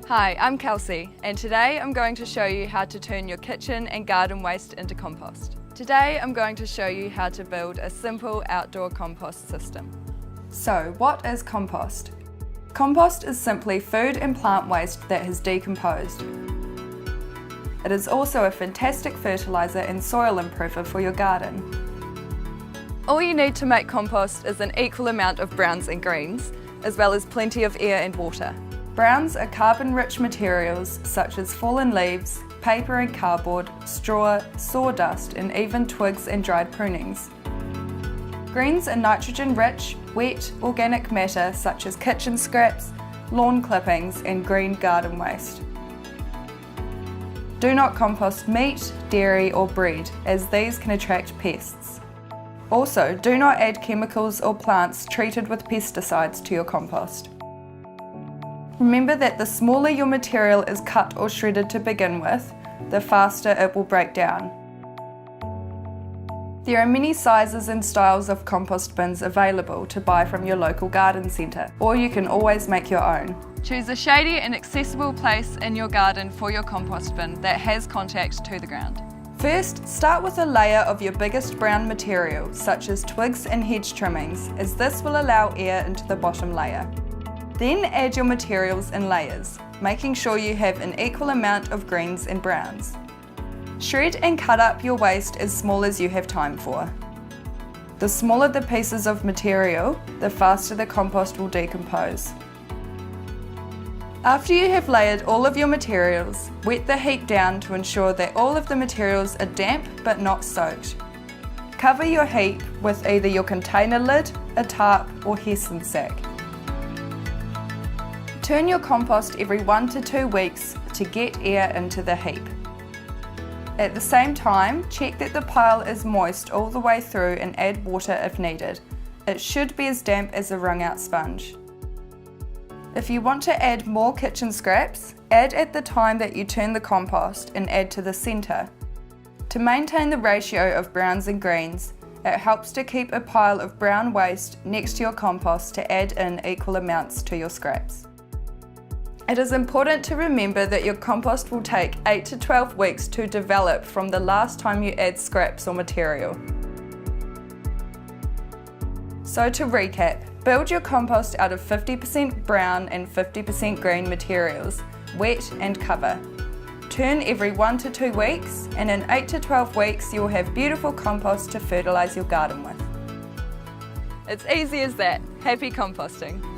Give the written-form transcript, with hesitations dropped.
Hi, I'm Kelsey, and today I'm going to show you how to turn your kitchen and garden waste into compost. Today I'm going to show you how to build a simple outdoor compost system. So, what is compost? Compost is simply food and plant waste that has decomposed. It is also a fantastic fertiliser and soil improver for your garden. All you need to make compost is an equal amount of browns and greens, as well as plenty of air and water. Browns are carbon-rich materials such as fallen leaves, paper and cardboard, straw, sawdust, and even twigs and dried prunings. Greens are nitrogen-rich, wet, organic matter such as kitchen scraps, lawn clippings, and green garden waste. Do not compost meat, dairy, or bread, as these can attract pests. Also, do not add chemicals or plants treated with pesticides to your compost. Remember that the smaller your material is cut or shredded to begin with, the faster it will break down. There are many sizes and styles of compost bins available to buy from your local garden centre, or you can always make your own. Choose a shady and accessible place in your garden for your compost bin that has contact to the ground. First, start with a layer of your biggest brown material, such as twigs and hedge trimmings, as this will allow air into the bottom layer. Then add your materials in layers, making sure you have an equal amount of greens and browns. Shred and cut up your waste as small as you have time for. The smaller the pieces of material, the faster the compost will decompose. After you have layered all of your materials, wet the heap down to ensure that all of the materials are damp but not soaked. Cover your heap with either your container lid, a tarp, or Hessian sack. Turn your compost every 1 to 2 weeks to get air into the heap. At the same time, check that the pile is moist all the way through and add water if needed. It should be as damp as a wrung-out sponge. If you want to add more kitchen scraps, add at the time that you turn the compost and add to the centre. To maintain the ratio of browns and greens, it helps to keep a pile of brown waste next to your compost to add in equal amounts to your scraps. It is important to remember that your compost will take 8 to 12 weeks to develop from the last time you add scraps or material. So to recap, build your compost out of 50% brown and 50% green materials, wet and cover. Turn every 1 to 2 weeks, and in 8 to 12 weeks you will have beautiful compost to fertilise your garden with. It's easy as that. Happy composting!